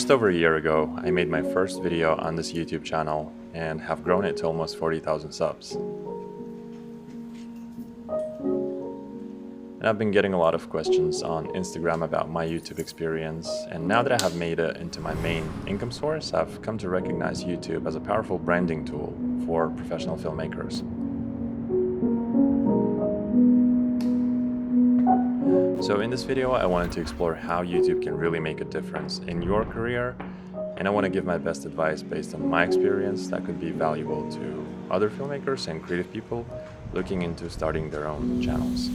Just over a year ago, I made my first video on this YouTube channel and have grown it to almost 40,000 subs. And I've been getting a lot of questions on Instagram about my YouTube experience, and now that I have made it into my main income source, I've come to recognize YouTube as a powerful branding tool for professional filmmakers. So in this video, I wanted to explore how YouTube can really make a difference in your career, and I want to give my best advice based on my experience that could be valuable to other filmmakers and creative people looking into starting their own channels.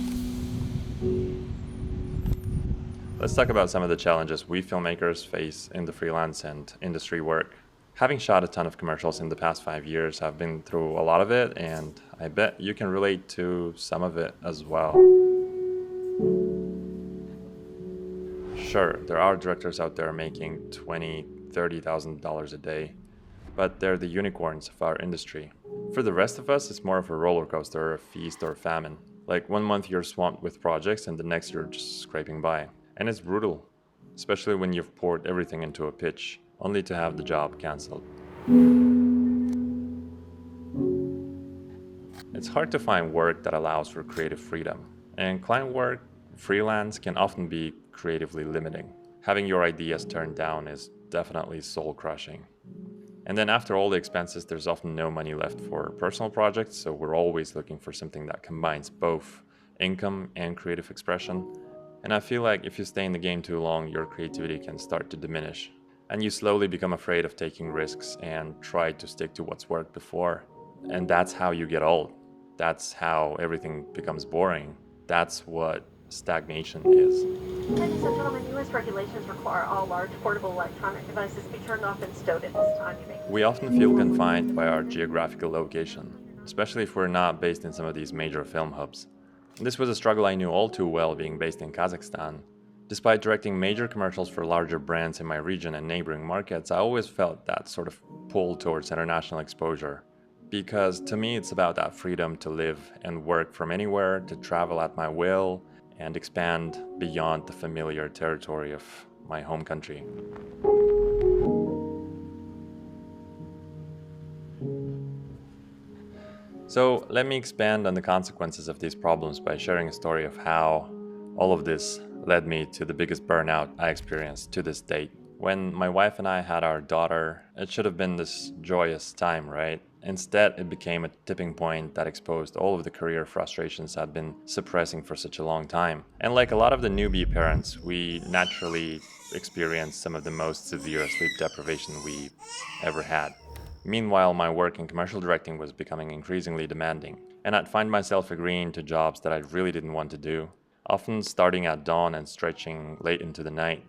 Let's talk about some of the challenges we filmmakers face in the freelance and industry work. Having shot a ton of commercials in the past 5 years, I've been through a lot of it, and I bet you can relate to some of it as well. Sure, there are directors out there making $20,000, $30,000 a day, but they're the unicorns of our industry. For the rest of us, it's more of a roller coaster, a feast or famine. Like 1 month you're swamped with projects and the next you're just scraping by. And it's brutal, especially when you've poured everything into a pitch, only to have the job cancelled. It's hard to find work that allows for creative freedom, and client work, freelance, can often be creatively limiting. Having your ideas turned down is definitely soul-crushing. And then after all the expenses, there's often no money left for personal projects, so we're always looking for something that combines both income and creative expression. And I feel like if you stay in the game too long, your creativity can start to diminish. And you slowly become afraid of taking risks and try to stick to what's worked before. And that's how you get old. That's how everything becomes boring. That's what stagnation is. Ladies and gentlemen, U.S. regulations require all large portable electronic devices be turned off and stowed at this time. We often feel confined by our geographical location, especially if we're not based in some of these major film hubs. This was a struggle I knew all too well being based in Kazakhstan. Despite directing major commercials for larger brands in my region and neighboring markets, I always felt that sort of pull towards international exposure. Because to me, it's about that freedom to live and work from anywhere, to travel at my will, and expand beyond the familiar territory of my home country. So let me expand on the consequences of these problems by sharing a story of how all of this led me to the biggest burnout I experienced to this date. When my wife and I had our daughter, it should have been this joyous time, right? Instead, it became a tipping point that exposed all of the career frustrations I'd been suppressing for such a long time. And like a lot of the newbie parents, we naturally experienced some of the most severe sleep deprivation we ever had. Meanwhile, my work in commercial directing was becoming increasingly demanding, and I'd find myself agreeing to jobs that I really didn't want to do, often starting at dawn and stretching late into the night,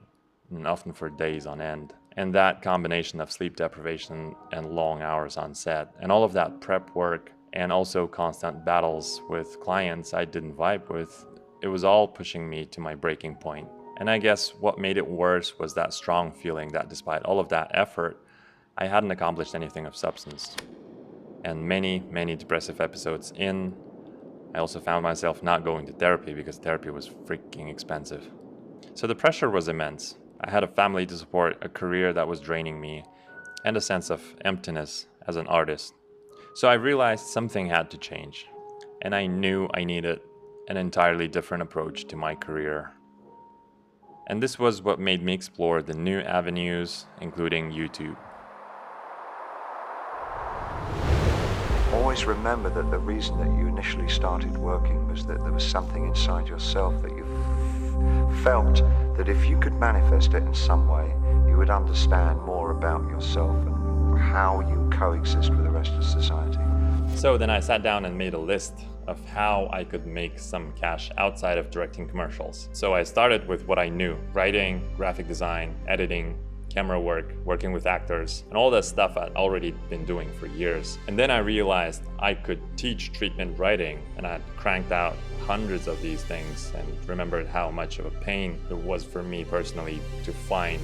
and often for days on end. And that combination of sleep deprivation and long hours on set, and all of that prep work, and also constant battles with clients I didn't vibe with, it was all pushing me to my breaking point. And I guess what made it worse was that strong feeling that despite all of that effort, I hadn't accomplished anything of substance. And many depressive episodes in, I also found myself not going to therapy because therapy was freaking expensive. So the pressure was immense. I had a family to support, a career that was draining me, and a sense of emptiness as an artist. So I realized something had to change, and I knew I needed an entirely different approach to my career. And this was what made me explore the new avenues, including YouTube. Always remember that the reason that you initially started working was that there was something inside yourself that you felt that if you could manifest it in some way, you would understand more about yourself and how you coexist with the rest of society. So then I sat down and made a list of how I could make some cash outside of directing commercials. So I started with what I knew: writing, graphic design, editing, camera work, working with actors, and all that stuff I'd already been doing for years. And then I realized I could teach treatment writing, and I'd cranked out hundreds of these things and remembered how much of a pain it was for me personally to find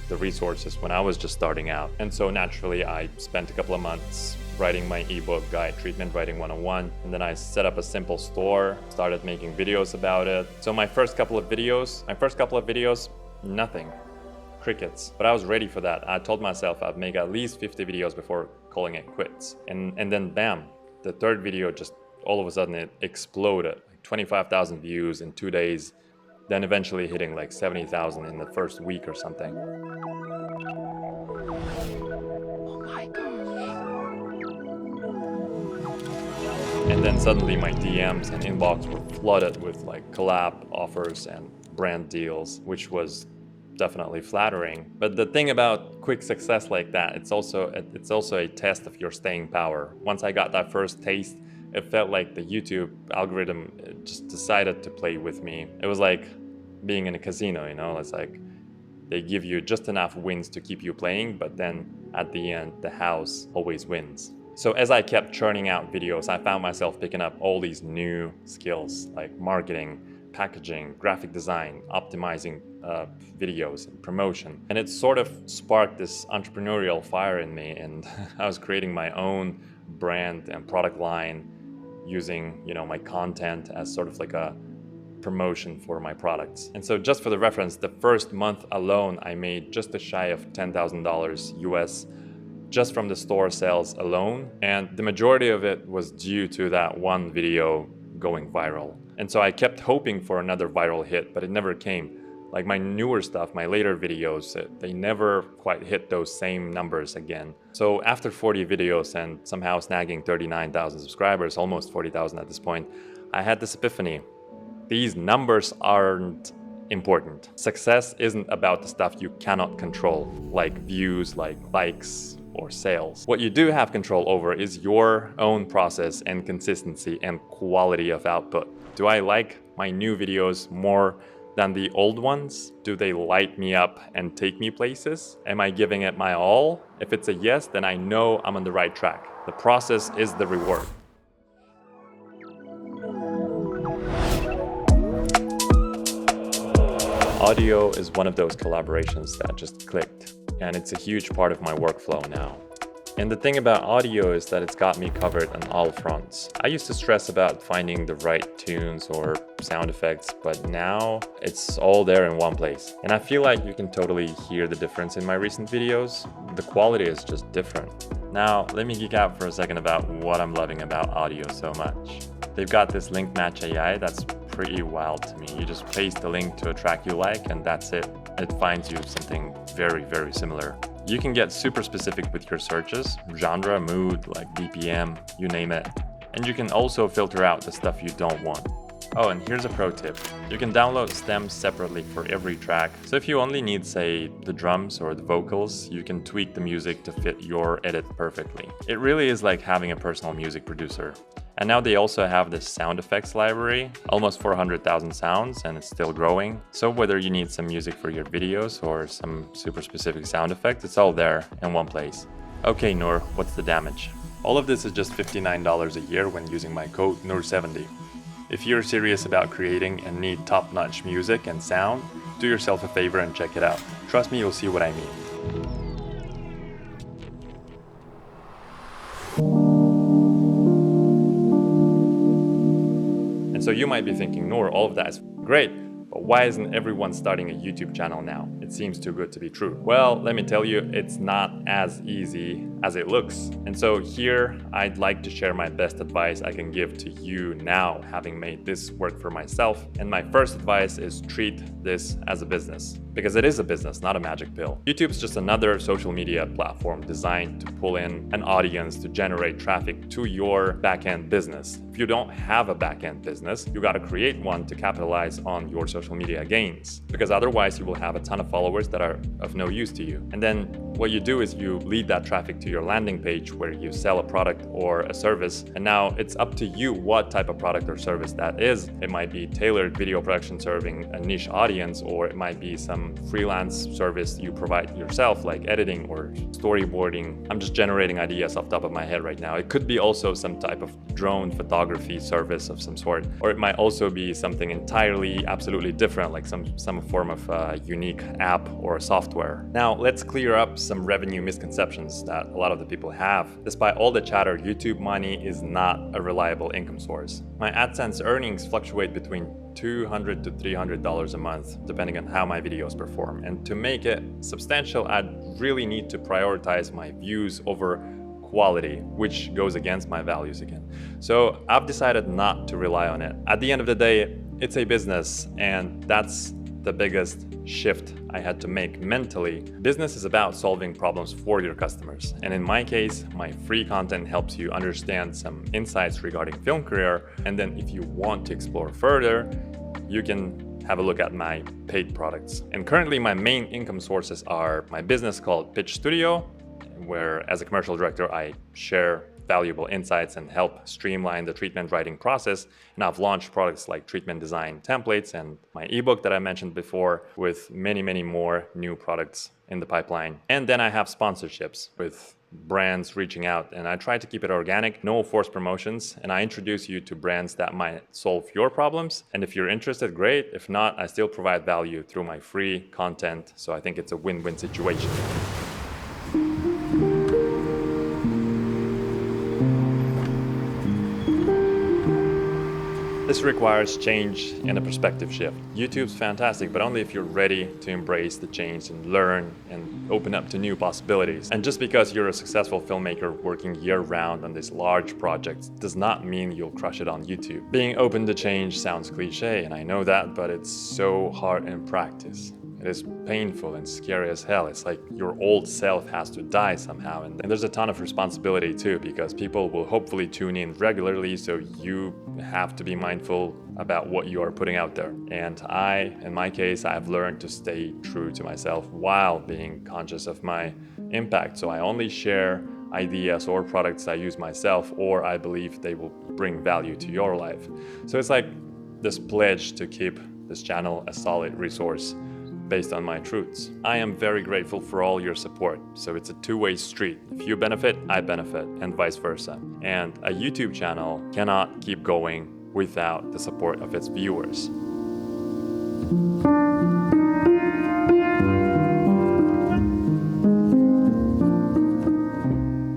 the resources when I was just starting out. And so naturally I spent a couple of months writing my ebook guide, Treatment Writing 101, and then I set up a simple store, started making videos about it. So my first couple of videos, nothing. crickets. But I was ready for that. I told myself I'd make at least 50 videos before calling it quits. And then bam, the third video just all of a sudden it exploded. Like 25,000 views in 2 days, then eventually hitting like 70,000 in the first week or something. Oh my gosh. And then suddenly my DMs and inbox were flooded with like collab offers and brand deals, which was definitely flattering. But the thing about quick success like that, it's also a test of your staying power. Once I got that first taste, it felt like the YouTube algorithm just decided to play with me. It was like being in a casino, you know, it's like they give you just enough wins to keep you playing, but then at the end, the house always wins. So as I kept churning out videos, I found myself picking up all these new skills like marketing, packaging, graphic design, optimizing videos, and promotion. And it sort of sparked this entrepreneurial fire in me, and I was creating my own brand and product line using, you know, my content as sort of like a promotion for my products. And so just for the reference, the first month alone, I made just a shy of $10,000 US just from the store sales alone. And the majority of it was due to that one video going viral. And so I kept hoping for another viral hit, but it never came. Like my newer stuff, my later videos, they never quite hit those same numbers again. So after 40 videos and somehow snagging 39,000 subscribers, almost 40,000 at this point, I had this epiphany. These numbers aren't important. Success isn't about the stuff you cannot control, like views, like likes, or sales. What you do have control over is your own process and consistency and quality of output. Do I like my new videos more than the old ones? Do they light me up and take me places? Am I giving it my all? If it's a yes, then I know I'm on the right track. The process is the reward. Audio is one of those collaborations that just clicked, and it's a huge part of my workflow now. And the thing about audio is that it's got me covered on all fronts. I used to stress about finding the right tunes or sound effects, but now it's all there in one place. And I feel like you can totally hear the difference in my recent videos. The quality is just different. Now, let me geek out for a second about what I'm loving about audio so much. They've got this link match AI that's pretty wild to me. You just paste the link to a track you like and that's it. It finds you something very, very similar. You can get super specific with your searches, genre, mood, like BPM, you name it. And you can also filter out the stuff you don't want. Oh, and here's a pro tip. You can download stems separately for every track. So if you only need, say, the drums or the vocals, you can tweak the music to fit your edit perfectly. It really is like having a personal music producer. And now they also have this sound effects library, almost 400,000 sounds, and it's still growing. So whether you need some music for your videos or some super specific sound effects, it's all there in one place. Okay, Noor, what's the damage? All of this is just $59 a year when using my code NOOR70. If you're serious about creating and need top-notch music and sound, do yourself a favor and check it out. Trust me, you'll see what I mean. And so you might be thinking, Noor, all of that is great, but why isn't everyone starting a YouTube channel now? It seems too good to be true. Well, let me tell you, it's not as easy as it looks. And so here, I'd like to share my best advice I can give to you now, having made this work for myself. And my first advice is treat this as a business. Because it is a business, not a magic pill. YouTube's just another social media platform designed to pull in an audience to generate traffic to your back-end business. If you don't have a back-end business, you gotta create one to capitalize on your social media gains. Because otherwise you will have a ton of followers that are of no use to you. And then what you do is you lead that traffic to your landing page where you sell a product or a service. And now it's up to you what type of product or service that is. It might be tailored video production serving a niche audience, or it might be some freelance service you provide yourself, like editing or storyboarding. I'm just generating ideas off the top of my head right now. It could be also some type of drone photography service of some sort, or it might also be something entirely, absolutely different, like some form of unique app or software. Now, let's clear up some revenue misconceptions that a a lot of the people have. Despite all the chatter, YouTube money is not a reliable income source. My AdSense earnings fluctuate between $200 to $300 a month, depending on how my videos perform. And to make it substantial, I'd really need to prioritize my views over quality, which goes against my values again. So I've decided not to rely on it. At the end of the day, it's a business, and that's the biggest shift I had to make mentally. Business is about solving problems for your customers. And in my case, my free content helps you understand some insights regarding film career. And then if you want to explore further, you can have a look at my paid products. And currently my main income sources are my business called Pitch Studio, where as a commercial director, I share valuable insights and help streamline the treatment writing process. And I've launched products like treatment design templates and my ebook that I mentioned before, with many, many more new products in the pipeline. And then I have sponsorships with brands reaching out, and I try to keep it organic, no forced promotions, and I introduce you to brands that might solve your problems. And if you're interested, great. If not, I still provide value through my free content. So I think it's a win-win situation. This requires change and a perspective shift. YouTube's fantastic, but only if you're ready to embrace the change and learn and open up to new possibilities. And just because you're a successful filmmaker working year-round on these large projects does not mean you'll crush it on YouTube. Being open to change sounds cliche, and I know that, but it's so hard in practice. It is painful and scary as hell. It's like your old self has to die somehow. And there's a ton of responsibility too, because people will hopefully tune in regularly, so you have to be mindful about what you are putting out there. And in my case, I've learned to stay true to myself while being conscious of my impact. So I only share ideas or products I use myself, or I believe they will bring value to your life. So it's like this pledge to keep this channel a solid resource based on my truths. I am very grateful for all your support. So it's a two-way street. If you benefit, I benefit, and vice versa. And a YouTube channel cannot keep going without the support of its viewers.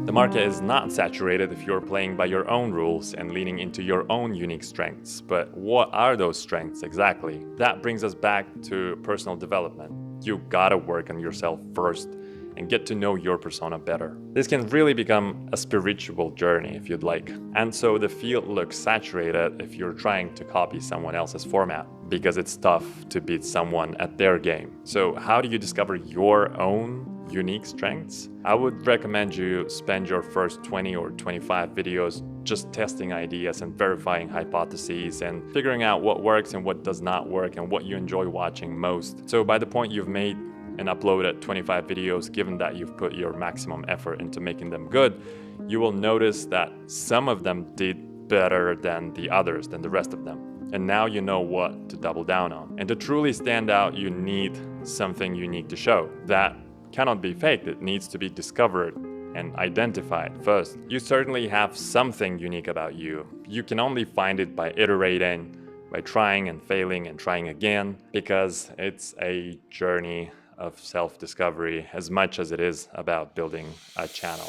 The market is not saturated if you're playing by your own rules and leaning into your own unique strengths. But what are those strengths exactly? That brings us back to personal development. You gotta work on yourself first and get to know your persona better. This can really become a spiritual journey if you'd like. And so the field looks saturated if you're trying to copy someone else's format, because it's tough to beat someone at their game. So how do you discover your own unique strengths? I would recommend you spend your first 20 or 25 videos just testing ideas and verifying hypotheses and figuring out what works and what does not work and what you enjoy watching most. So by the point you've made and uploaded 25 videos, given that you've put your maximum effort into making them good, you will notice that some of them did better than the others, than the rest of them. And now you know what to double down on. And to truly stand out, you need something unique to show. That cannot be faked. It needs to be discovered and identified first. You certainly have something unique about you. You can only find it by iterating, by trying and failing and trying again, because it's a journey of self-discovery as much as it is about building a channel.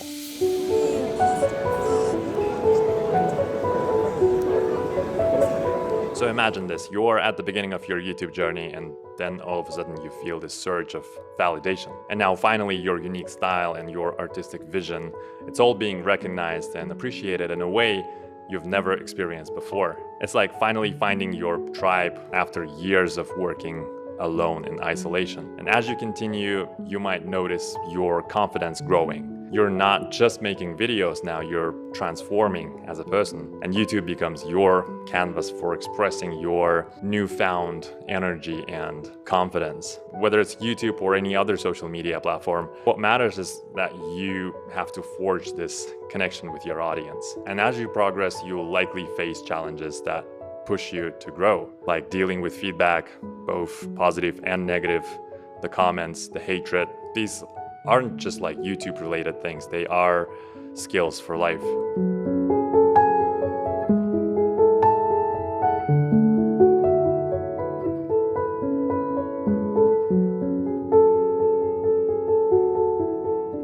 So imagine this, you're at the beginning of your YouTube journey, and then all of a sudden you feel this surge of validation. And now finally your unique style and your artistic vision, it's all being recognized and appreciated in a way you've never experienced before. It's like finally finding your tribe after years of working alone in isolation. And as you continue, you might notice your confidence growing. You're not just making videos now, you're transforming as a person. And YouTube becomes your canvas for expressing your newfound energy and confidence. Whether it's YouTube or any other social media platform, what matters is that you have to forge this connection with your audience. And as you progress, you will likely face challenges that push you to grow, like dealing with feedback, both positive and negative, the comments, the hatred. These aren't just like YouTube related things, they are skills for life.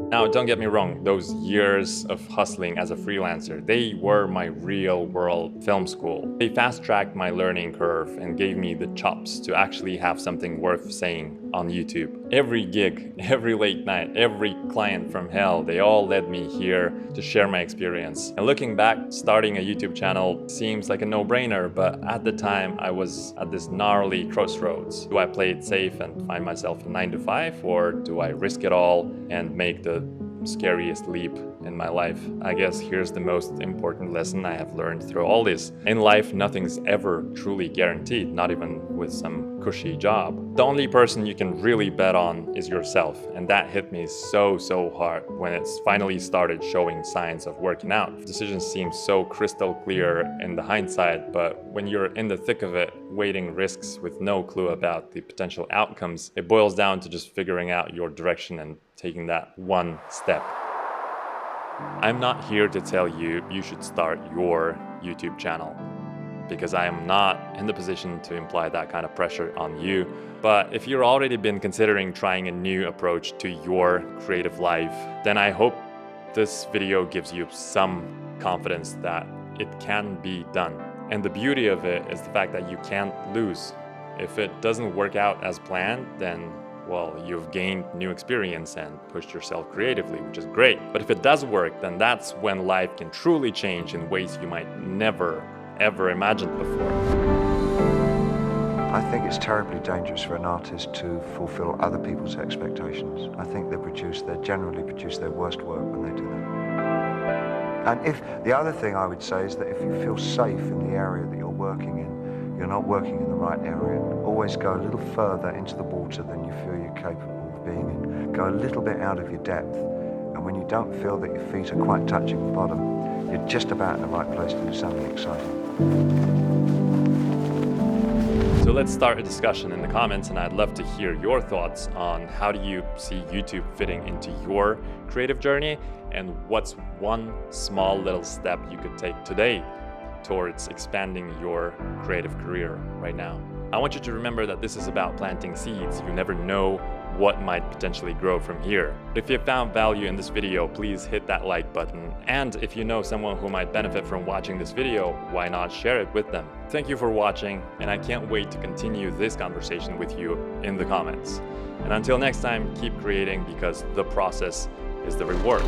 Now, don't get me wrong, those years of hustling as a freelancer, they were my real-world film school. They fast-tracked my learning curve and gave me the chops to actually have something worth saying on YouTube. Every gig, every late night, every client from hell, they all led me here to share my experience. And looking back, starting a YouTube channel seems like a no-brainer, but at the time I was at this gnarly crossroads. Do I play it safe and find myself a 9-to-5, or do I risk it all and make the scariest leap in my life? I guess here's the most important lesson I have learned through all this. In life, nothing's ever truly guaranteed, not even with some cushy job. The only person you can really bet on is yourself, and that hit me so hard when it's finally started showing signs of working out. Decisions seem so crystal clear in the hindsight, but when you're in the thick of it, weighting risks with no clue about the potential outcomes, it boils down to just figuring out your direction and taking that one step. I'm not here to tell you you should start your YouTube channel, because I am not in the position to imply that kind of pressure on you. But if you've already been considering trying a new approach to your creative life, then I hope this video gives you some confidence that it can be done. And the beauty of it is the fact that you can't lose. If it doesn't work out as planned, then well, you've gained new experience and pushed yourself creatively, which is great. But if it does work, then that's when life can truly change in ways you might never, ever imagined before. I think it's terribly dangerous for an artist to fulfill other people's expectations. I think they generally produce their worst work when they do that. And if the other thing I would say is that if you feel safe in the area that you're working in, you're not working in the right area, always go a little further into the water than you feel you're capable of being in. Go a little bit out of your depth, and when you don't feel that your feet are quite touching the bottom, you're just about in the right place to do something exciting. So let's start a discussion in the comments, and I'd love to hear your thoughts on how do you see YouTube fitting into your creative journey, and what's one small little step you could take today towards expanding your creative career right now. I want you to remember that this is about planting seeds. You never know what might potentially grow from here. If you found value in this video, please hit that like button. And if you know someone who might benefit from watching this video, why not share it with them? Thank you for watching, and I can't wait to continue this conversation with you in the comments. And until next time, keep creating, because the process is the reward.